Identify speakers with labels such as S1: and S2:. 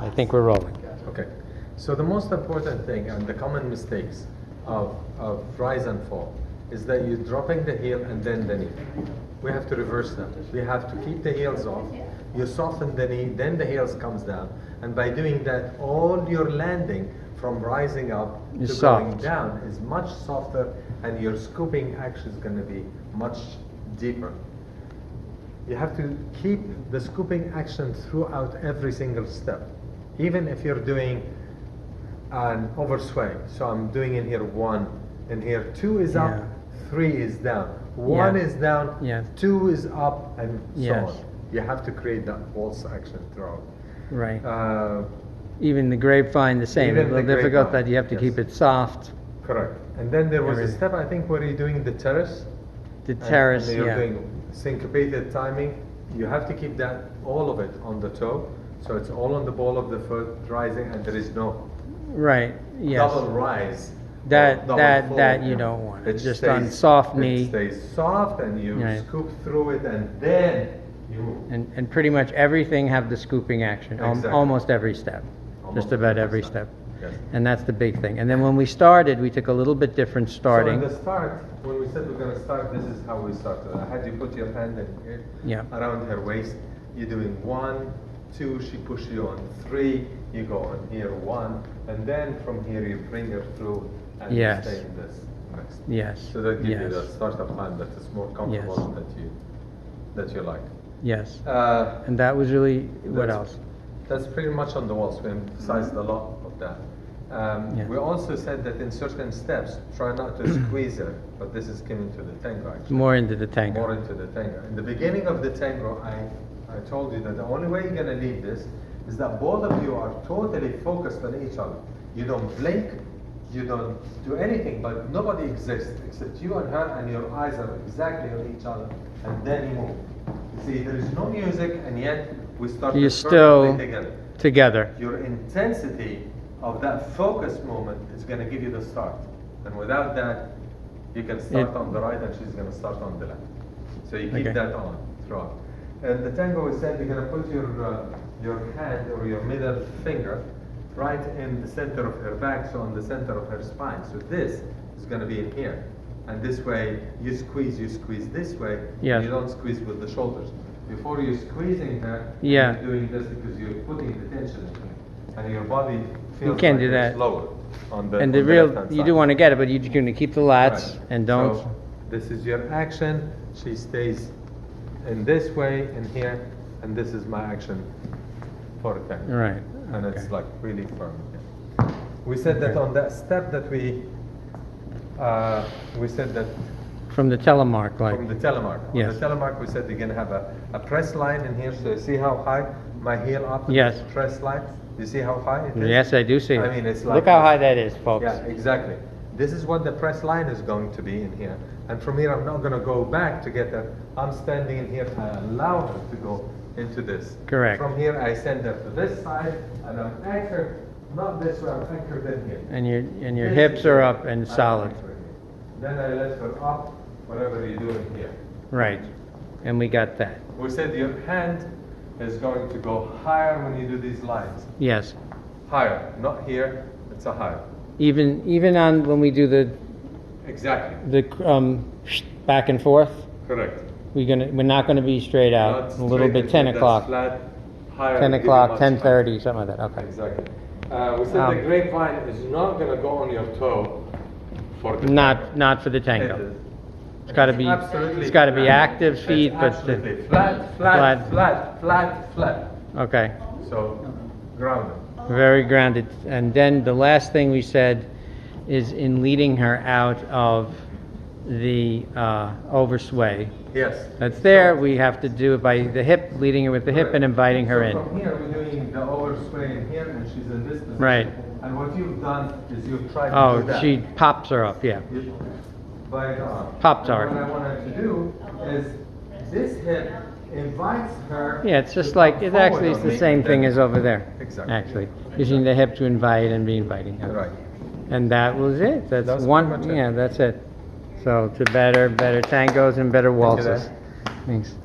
S1: I think we're rolling.
S2: Okay. So the most important thing and the common mistakes of rise and fall is that you're dropping the heel and then the knee. We have to reverse that. We have to keep the heels off. You soften the knee, then the heels comes down. And by doing that, all your landing from rising up to going down is much softer, and your scooping action is going to be much deeper. You have to keep the scooping action throughout every single step. Even if you're doing an overswing. So I'm doing in here 1, in here 2 is up, 3 is down. 1 is down, 2 is up, and so on. You have to create that waltz action throughout.
S1: Right. Even the grapevine, the same. It's a little difficult that you have to keep it soft.
S2: Correct. And then there was a step, I think, where you're doing the terrace.
S1: The terrace,
S2: and you're doing syncopated timing. You have to keep that, all of it, on the toe. So it's all on the ball of the foot, rising, and there is no double rise.
S1: That you don't want. It's just on soft knee.
S2: It stays soft, and you scoop through it, and then you move.
S1: And pretty much everything have the scooping action.
S2: Exactly.
S1: Almost every step. Just about every step.
S2: Yes.
S1: And that's the big thing. And then when we started, we took a little bit different starting.
S2: So in the start, when we said we're going to start, this is how we started. I had you put your hand in here, around her waist. You're doing 1, 2, she pushes you on 3, you go on here 1, and then from here you bring her through and you stay in this next.
S1: Yes.
S2: So that gives you the startup time that is more comfortable that you like.
S1: Yes. And that was really, what else?
S2: That's pretty much on the walls. We emphasized a lot of that. We also said that in certain steps, try not to squeeze it, but this is coming to the tango actually.
S1: More into the tango.
S2: More into the tango. In the beginning of the tango, I told you that the only way you're going to lead this is that both of you are totally focused on each other. You don't blink, you don't do anything, but nobody exists except you and her, and your eyes are exactly on each other, and then you move. You see, there is no music, and yet we start
S1: still
S2: together. Your intensity of that focus moment is going to give you the start, and without that, you can start on the right, and she's going to start on the left. So you keep that on throughout. And the tango, we said you're going to put your hand or your middle finger right in the center of her back, so on the center of her spine. So this is going to be in here. And this way, you squeeze this way, and you don't squeeze with the shoulders. Before you're squeezing her, you're doing this because you're putting the tension in here. And your body feels it's lower on the
S1: and you do want to get it, but you're going to keep the lats and don't.
S2: So this is your action. She stays in this way, in here, and this is my action for a tango.
S1: Right.
S2: And it's like really firm. We said that on that step that we said that
S1: from the telemark,
S2: from the telemark. On the telemark, we said you're going to have a press line in here. So you see how high my heel up?
S1: Yes.
S2: Press line. You see how high it is?
S1: Yes, I do see it.
S2: I mean, it's like
S1: look how high that is, folks.
S2: Yeah, exactly. This is what the press line is going to be in here. And from here, I'm not going to go back to get her. I'm standing in here. I allow her to go into this.
S1: Correct.
S2: From here, I send her to this side, and I'm anchored, not this way, I'm anchored in here.
S1: And your hips are up and solid.
S2: Then I let her up, whatever you do in here.
S1: Right. And we got that.
S2: We said your hand is going to go higher when you do these lines.
S1: Yes.
S2: Higher, not here, it's a higher.
S1: Even on when we do the back and forth.
S2: Correct.
S1: We're not going to be straight out. A little bit 10 o'clock.
S2: Flat, higher,
S1: 10 o'clock, 10:30, something like that. Okay.
S2: Exactly. We said the grapevine is not going to go on your toe for the
S1: not for the tango. It's got to be active feet, but
S2: flat.
S1: Okay.
S2: So grounded.
S1: Very grounded. And then the last thing we said is in leading her out of the oversway.
S2: Yes.
S1: That's there. We have to do it by the hip, leading her with the hip and inviting her in.
S2: From here, we're doing the oversway in here, and she's in this position.
S1: Right.
S2: And what you've done is you've tried to do that.
S1: She pops her up,
S2: By the arm.
S1: Pops her.
S2: What I wanted to do is this hip invites her.
S1: Yeah, it's just like it's the same thing as over there.
S2: Exactly.
S1: Actually, using the hip to invite and be inviting her.
S2: Right.
S1: And that was it. That's one. Yeah, that's it. So to better tangos and better waltzes. Thanks.